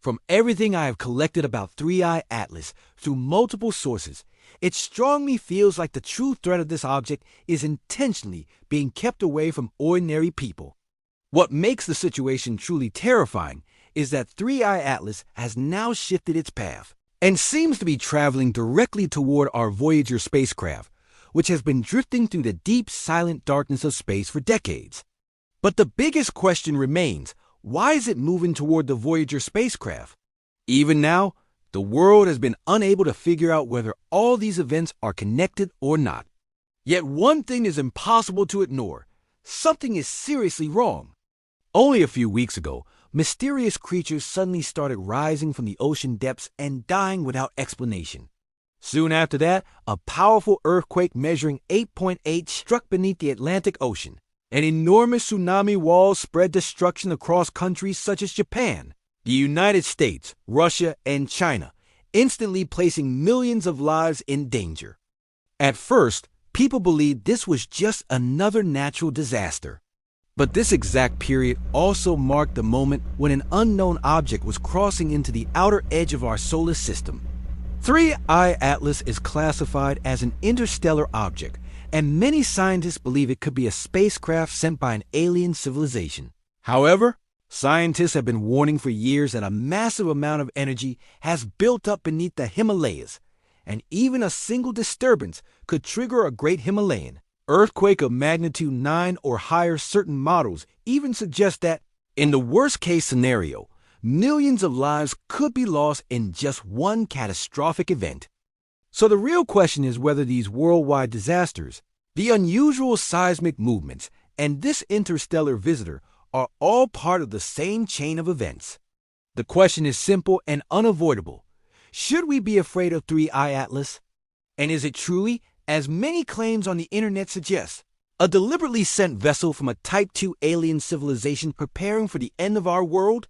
From everything I have collected about 3I Atlas through multiple sources, it strongly feels like the true threat of this object is intentionally being kept away from ordinary people. What makes the situation truly terrifying is that 3I Atlas has now shifted its path and seems to be traveling directly toward our Voyager spacecraft, which has been drifting through the deep, silent darkness of space for decades. But the biggest question remains, why is it moving toward the Voyager spacecraft? Even now, the world has been unable to figure out whether all these events are connected or not. Yet one thing is impossible to ignore. Something is seriously wrong. Only a few weeks ago, mysterious creatures suddenly started rising from the ocean depths and dying without explanation. Soon after that, a powerful earthquake measuring 8.8 struck beneath the Atlantic Ocean. An enormous tsunami wall spread destruction across countries such as Japan, the United States, Russia, and China, instantly placing millions of lives in danger. At first, people believed this was just another natural disaster. But this exact period also marked the moment when an unknown object was crossing into the outer edge of our solar system. 3I Atlas is classified as an interstellar object, and many scientists believe it could be a spacecraft sent by an alien civilization. However, scientists have been warning for years that a massive amount of energy has built up beneath the Himalayas, and even a single disturbance could trigger a great Himalayan earthquake of magnitude 9 or higher. Certain models even suggest that, in the worst-case scenario, millions of lives could be lost in just one catastrophic event. So the real question is whether these worldwide disasters, the unusual seismic movements, and this interstellar visitor are all part of the same chain of events. The question is simple and unavoidable. Should we be afraid of 3I Atlas? And is it truly, as many claims on the internet suggest, a deliberately sent vessel from a Type 2 alien civilization preparing for the end of our world?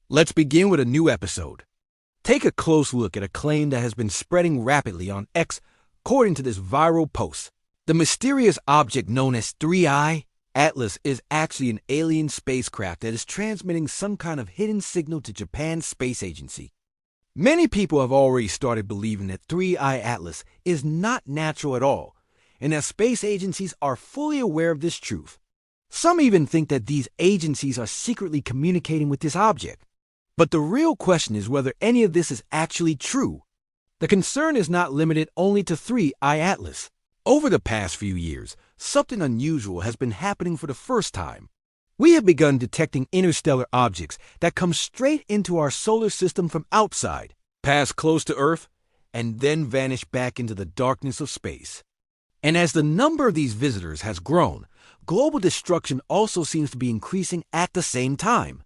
Let's begin with a new episode. Take a close look at a claim that has been spreading rapidly on X, according to this viral post. The mysterious object known as 3I Atlas is actually an alien spacecraft that is transmitting some kind of hidden signal to Japan's space agency. Many people have already started believing that 3I Atlas is not natural at all, and that space agencies are fully aware of this truth. Some even think that these agencies are secretly communicating with this object. But the real question is whether any of this is actually true. The concern is not limited only to 3I Atlas. Over the past few years, something unusual has been happening for the first time. We have begun detecting interstellar objects that come straight into our solar system from outside, pass close to Earth, and then vanish back into the darkness of space. And as the number of these visitors has grown, global destruction also seems to be increasing at the same time.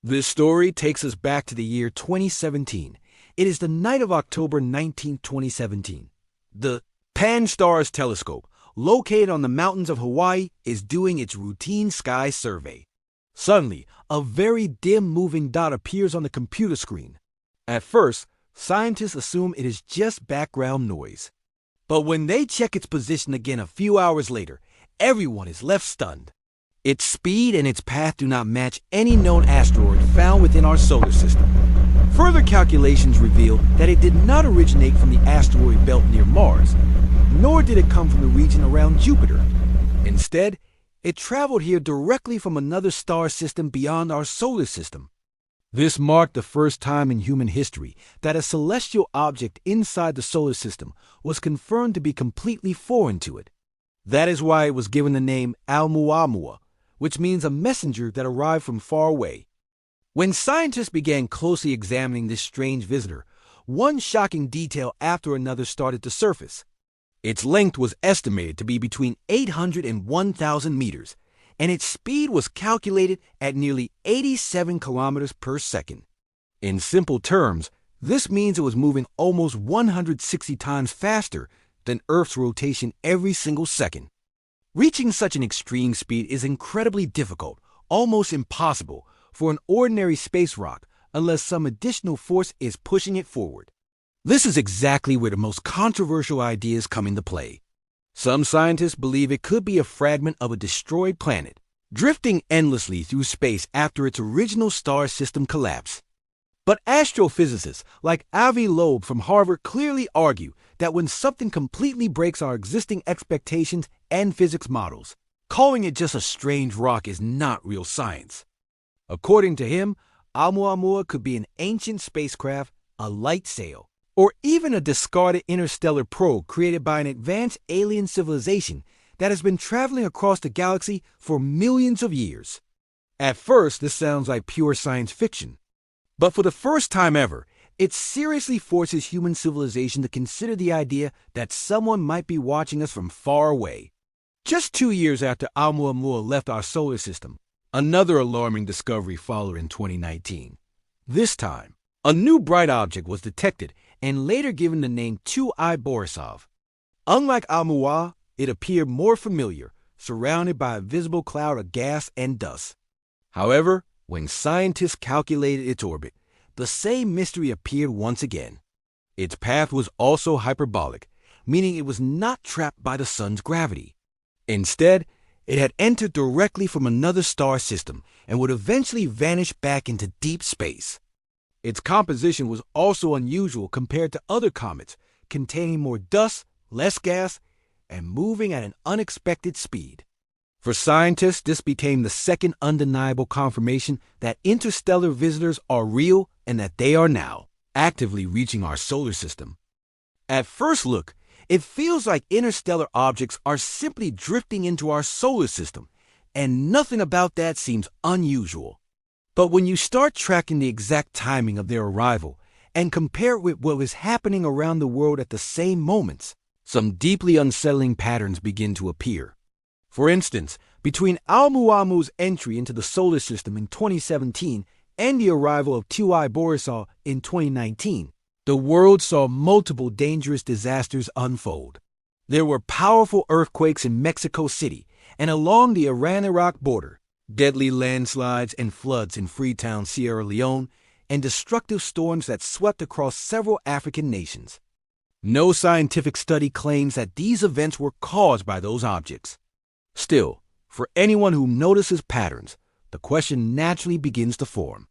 This story takes us back to the year 2017. It is the night of October 19, 2017. The Pan-STARRS telescope, located on the mountains of Hawaii, is doing its routine sky survey. Suddenly, a very dim moving dot appears on the computer screen. At first, scientists assume it is just background noise. But when they check its position again a few hours later, everyone is left stunned. Its speed and its path do not match any known asteroid found within our solar system. Further calculations reveal that it did not originate from the asteroid belt near Mars, nor did it come from the region around Jupiter. Instead, it traveled here directly from another star system beyond our solar system. This marked the first time in human history that a celestial object inside the solar system was confirmed to be completely foreign to it. That is why it was given the name Oumuamua, which means a messenger that arrived from far away. When scientists began closely examining this strange visitor, one shocking detail after another started to surface. Its length was estimated to be between 800 and 1,000 meters, and its speed was calculated at nearly 87 kilometers per second. In simple terms, this means it was moving almost 160 times faster than Earth's rotation every single second. Reaching such an extreme speed is incredibly difficult, almost impossible, for an ordinary space rock unless some additional force is pushing it forward. This is exactly where the most controversial ideas come into play. Some scientists believe it could be a fragment of a destroyed planet, drifting endlessly through space after its original star system collapsed. But astrophysicists like Avi Loeb from Harvard clearly argue that when something completely breaks our existing expectations and physics models, calling it just a strange rock is not real science. According to him, Oumuamua could be an ancient spacecraft, a light sail, or even a discarded interstellar probe created by an advanced alien civilization that has been traveling across the galaxy for millions of years. At first, this sounds like pure science fiction. But for the first time ever, it seriously forces human civilization to consider the idea that someone might be watching us from far away. Just 2 years after Oumuamua left our solar system, another alarming discovery followed in 2019. This time, a new bright object was detected and later given the name 2I Borisov. Unlike Oumuamua, it appeared more familiar, surrounded by a visible cloud of gas and dust. However, when scientists calculated its orbit, the same mystery appeared once again. Its path was also hyperbolic, meaning it was not trapped by the sun's gravity. Instead, it had entered directly from another star system and would eventually vanish back into deep space. Its composition was also unusual compared to other comets, containing more dust, less gas, and moving at an unexpected speed. For scientists, this became the second undeniable confirmation that interstellar visitors are real and that they are now actively reaching our solar system. At first look, it feels like interstellar objects are simply drifting into our solar system, and nothing about that seems unusual. But when you start tracking the exact timing of their arrival and compare it with what was happening around the world at the same moments, some deeply unsettling patterns begin to appear. For instance, between Oumuamua's entry into the solar system in 2017 and the arrival of 2I Borisov in 2019, the world saw multiple dangerous disasters unfold. There were powerful earthquakes in Mexico City and along the Iran-Iraq border, deadly landslides and floods in Freetown, Sierra Leone, and destructive storms that swept across several African nations. No scientific study claims that these events were caused by those objects. Still, for anyone who notices patterns, the question naturally begins to form.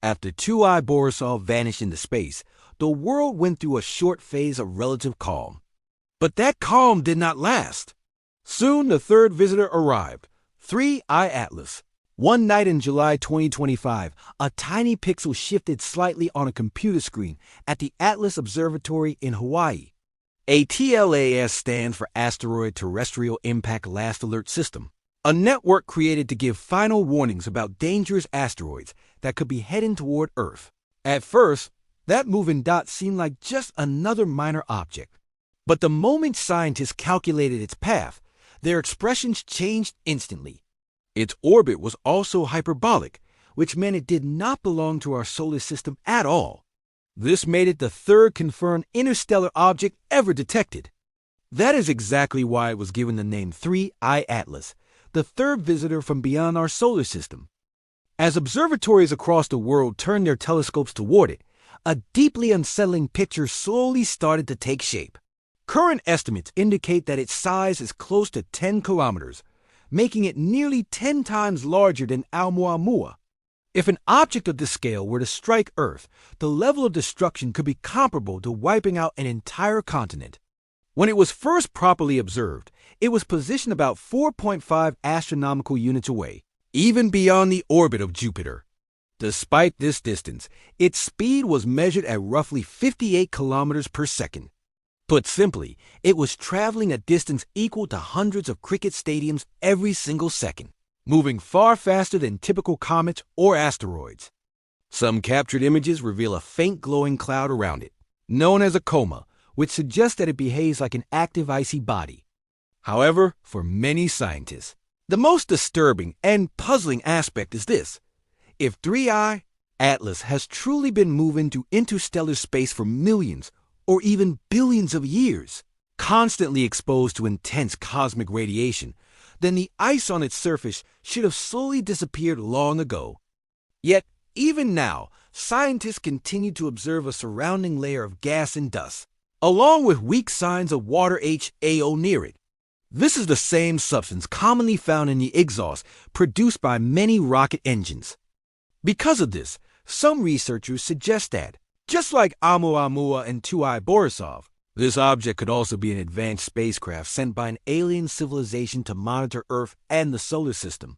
After 2I Borisov vanished into space, the world went through a short phase of relative calm. But that calm did not last. Soon the third visitor arrived, 3I Atlas. One night in July 2025, a tiny pixel shifted slightly on a computer screen at the Atlas Observatory in Hawaii. ATLAS stands for Asteroid Terrestrial Impact Last Alert System, a network created to give final warnings about dangerous asteroids that could be heading toward Earth. At first, that moving dot seemed like just another minor object. But the moment scientists calculated its path, their expressions changed instantly. Its orbit was also hyperbolic, which meant it did not belong to our solar system at all. This made it the third confirmed interstellar object ever detected. That is exactly why it was given the name 3I Atlas, the third visitor from beyond our solar system. As observatories across the world turned their telescopes toward it, a deeply unsettling picture slowly started to take shape. Current estimates indicate that its size is close to 10 kilometers, making it nearly 10 times larger than Oumuamua. If an object of this scale were to strike Earth, the level of destruction could be comparable to wiping out an entire continent. When it was first properly observed, it was positioned about 4.5 astronomical units away, even beyond the orbit of Jupiter. Despite this distance, its speed was measured at roughly 58 kilometers per second. Put simply, it was traveling a distance equal to hundreds of cricket stadiums every single second, moving far faster than typical comets or asteroids. Some captured images reveal a faint glowing cloud around it, known as a coma, which suggests that it behaves like an active icy body. However, for many scientists, the most disturbing and puzzling aspect is this. If 3I Atlas has truly been moving through interstellar space for millions or even billions of years, constantly exposed to intense cosmic radiation, then the ice on its surface should have slowly disappeared long ago. Yet, even now, scientists continue to observe a surrounding layer of gas and dust, along with weak signs of water HAO near it. This is the same substance commonly found in the exhaust produced by many rocket engines. Because of this, Some researchers suggest that, just like Oumuamua and 2i Borisov, this object could also be an advanced spacecraft sent by an alien civilization to monitor Earth and the solar system.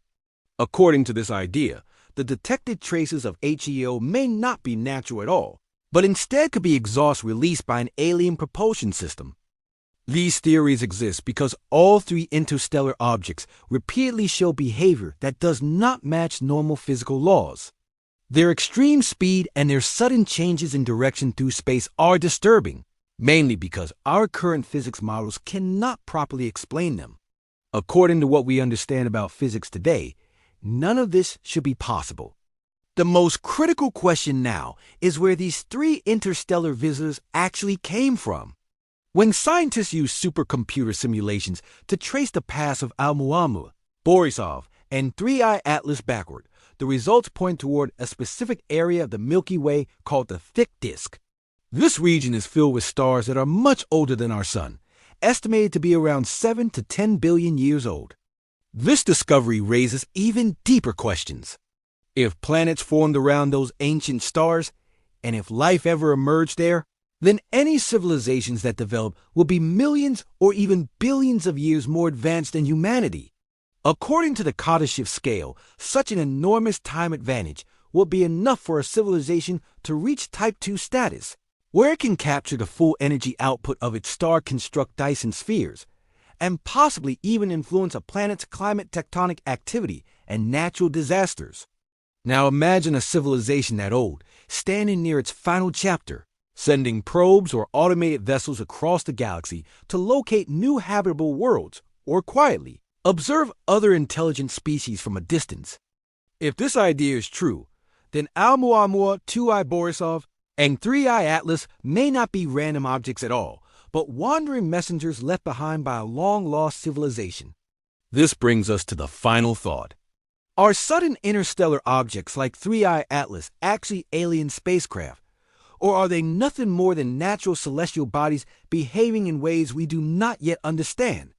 According to this idea, the detected traces of HEO may not be natural at all, but instead could be exhaust released by an alien propulsion system. These theories exist because all three interstellar objects repeatedly show behavior that does not match normal physical laws. Their extreme speed and their sudden changes in direction through space are disturbing, mainly because our current physics models cannot properly explain them. According to what we understand about physics today, none of this should be possible. The most critical question now is where these three interstellar visitors actually came from. When scientists use supercomputer simulations to trace the paths of Oumuamua, Borisov, and 3i Atlas backward, the results point toward a specific area of the Milky Way called the thick disk. This region is filled with stars that are much older than our Sun, estimated to be around 7 to 10 billion years old. This discovery raises even deeper questions. If planets formed around those ancient stars, and if life ever emerged there, then any civilizations that develop will be millions or even billions of years more advanced than humanity. According to the Kardashev scale, such an enormous time advantage will be enough for a civilization to reach Type 2 status, where it can capture the full energy output of its star-construct Dyson spheres, and possibly even influence a planet's climate tectonic activity and natural disasters. Now imagine a civilization that old, standing near its final chapter, sending probes or automated vessels across the galaxy to locate new habitable worlds, or quietly observe other intelligent species from a distance. If this idea is true, then Oumuamua, 2i Borisov, and 3i Atlas may not be random objects at all, but wandering messengers left behind by a long-lost civilization. This brings us to the final thought. Are sudden interstellar objects like 3i Atlas actually alien spacecraft? Or are they nothing more than natural celestial bodies behaving in ways we do not yet understand?